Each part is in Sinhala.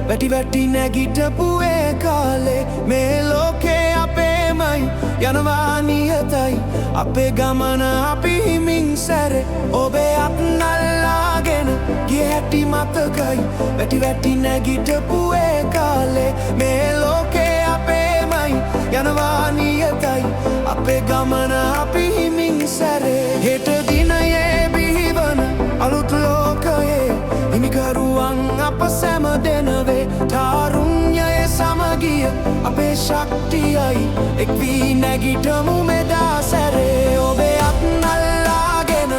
වැටි වැටි නැගිටපු ඒ කාලේ මේ ලෝකේ අපේමයි යනවා නියතයි අපේ ගමන අපි හිමින් සැරේ ඔබේ අත් අල්ලාගෙන ගිය හැටි මතකයි වැටි වැටි නැගිටපු ඒ කාලේ මේ ලෝකේ අපේමයි යනවා නියතයි අපේ ගමන අපි හිමින් සැරේ හෙට දිනයේ බිහිවන අලුත් ලෝකයේ හිමිකරුවන් අප සැම දෙනවේ තාරුණ්‍යයේ සමගිය අපේ ශක්තියයි එක් වී නැගිටමු මෙදා සැරේ ඔබේ අත් අල්ලාගෙන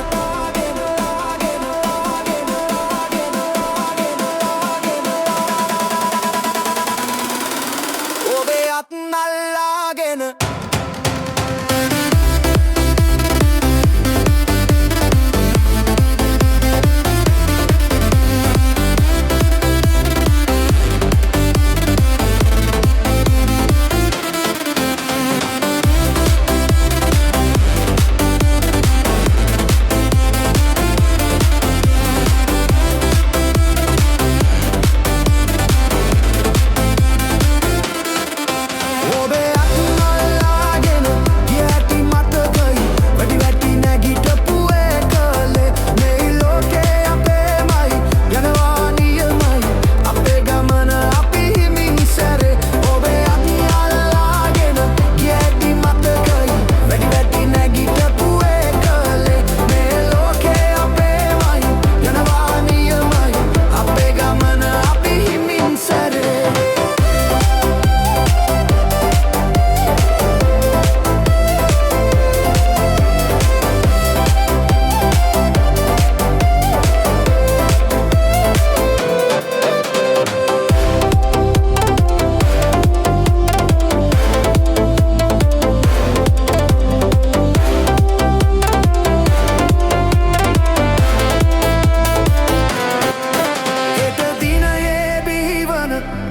ඔබේ අත් අල්ලාගෙන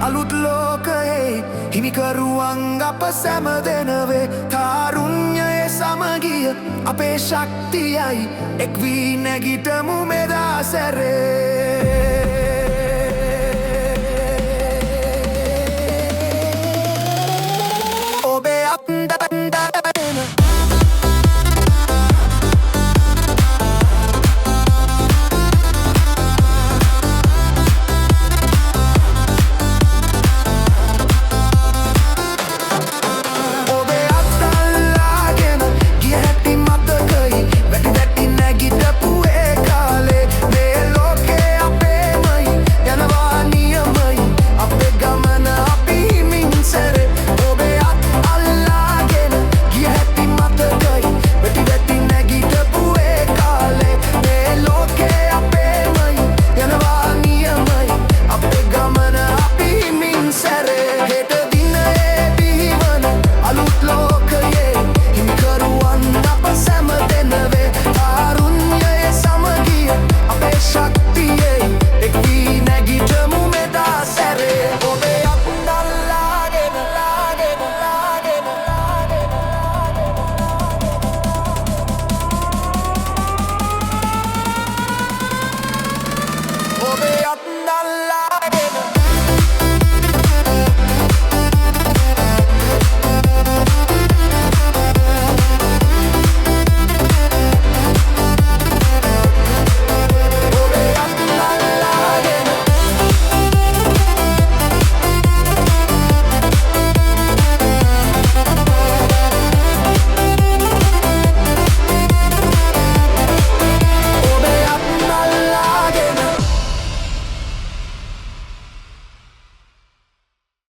අලුත් ලෝකයේ හිමිකරුවන් අප සැම දෙනවේ තාරුණ්‍යයේ සමගිය අපේ ශක්තියයි එක් වී නැගිටමු මෙදා සැරේ